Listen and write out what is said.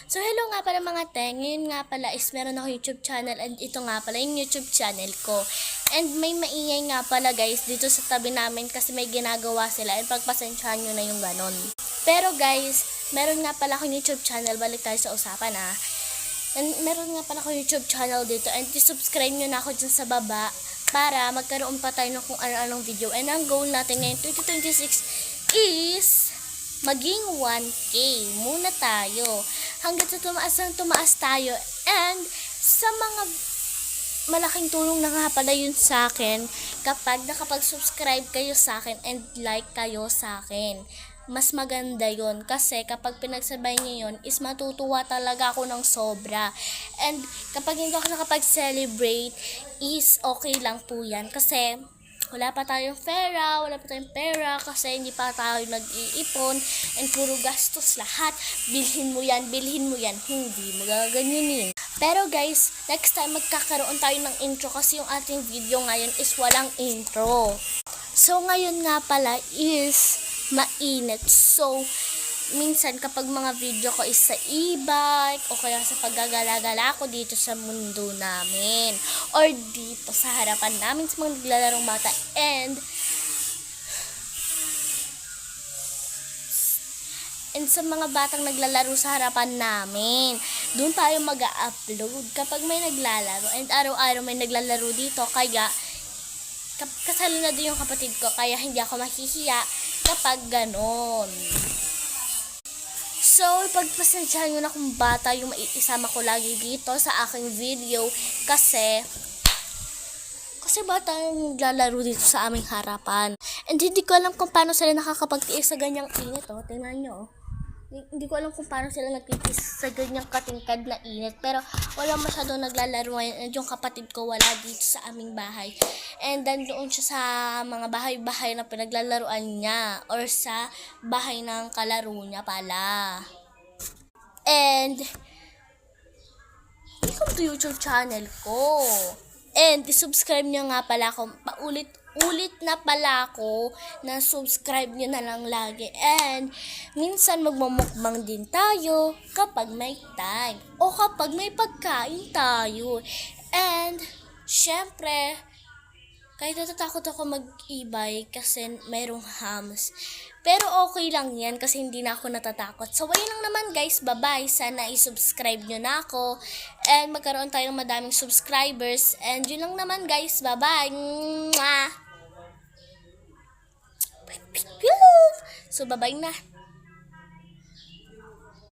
So, hello nga pala mga teng. Ngayon nga pala is meron ako YouTube channel and ito nga pala yung YouTube channel ko. And may maingay nga pala guys dito sa tabi namin kasi may ginagawa sila and pagpasensyahan nyo na yung ganon. Pero guys, meron nga pala akong YouTube channel. Balik tayo sa usapan And meron nga pala akong YouTube channel dito and subscribe nyo na ako dyan sa baba para magkaroon pa tayo ng kung ano-anong video. And ang goal natin ngayon 2026 is maging 1K muna tayo. Hanggang sa tumaas tayo. And sa mga malaking tulong na nga pala yun sa akin kapag nakapag-subscribe kayo sa akin and like kayo sa akin. Mas maganda yun kasi kapag pinagsabay niyo yun is matutuwa talaga ako ng sobra. And kapag hindi ako nakapag-celebrate is okay lang po yan kasi wala pa tayong pera kasi hindi pa tayo nag-iipon and puro gastos lahat. Bilhin mo yan, hindi mo gaganyanin. Pero guys, next time magkakaroon tayo ng intro kasi yung ating video ngayon is walang intro. So ngayon nga pala is mainit. So minsan kapag mga video ko is sa e-bike o kaya sa paggagala-gala ko dito sa mundo namin or dito sa harapan namin sa mga naglalarong bata and sa mga batang naglalaro sa harapan namin, doon tayo mag-upload kapag may naglalaro and araw-araw may naglalaro dito kaya kasali na din yung kapatid ko kaya hindi ako mahihiya kapag ganon. So, ipagpasensyahan nyo na kung bata yung isama ko lagi dito sa aking video kasi bata yung naglalaro dito sa aming harapan. And hindi ko alam kung paano sila nakakapagtiis sa ganyang init. Tingnan nyo. Hindi ko alam kung paano sila nagtitiis sa ganyang katingkad na init. Pero wala masyadong naglalaro ngayon. And yung kapatid ko wala dito sa aming bahay. And then doon siya sa mga bahay-bahay na pinaglalaruan niya. Or sa bahay ng kalaro niya pala. And welcome to YouTube channel ko. And subscribe nyo nga pala ako. Paulit-ulit na pala ako na subscribe nyo na lang lagi. And minsan magmumukbang din tayo kapag may time. O kapag may pagkain tayo. And syempre, kahit natatakot ako mag-e-bike kasi mayroong hams. Pero okay lang yan kasi hindi na ako natatakot. So, ayun lang naman guys. Bye-bye. Sana i-subscribe nyo na ako. And magkaroon tayong madaming subscribers. And yun lang naman guys. Bye-bye. So, bye-bye na.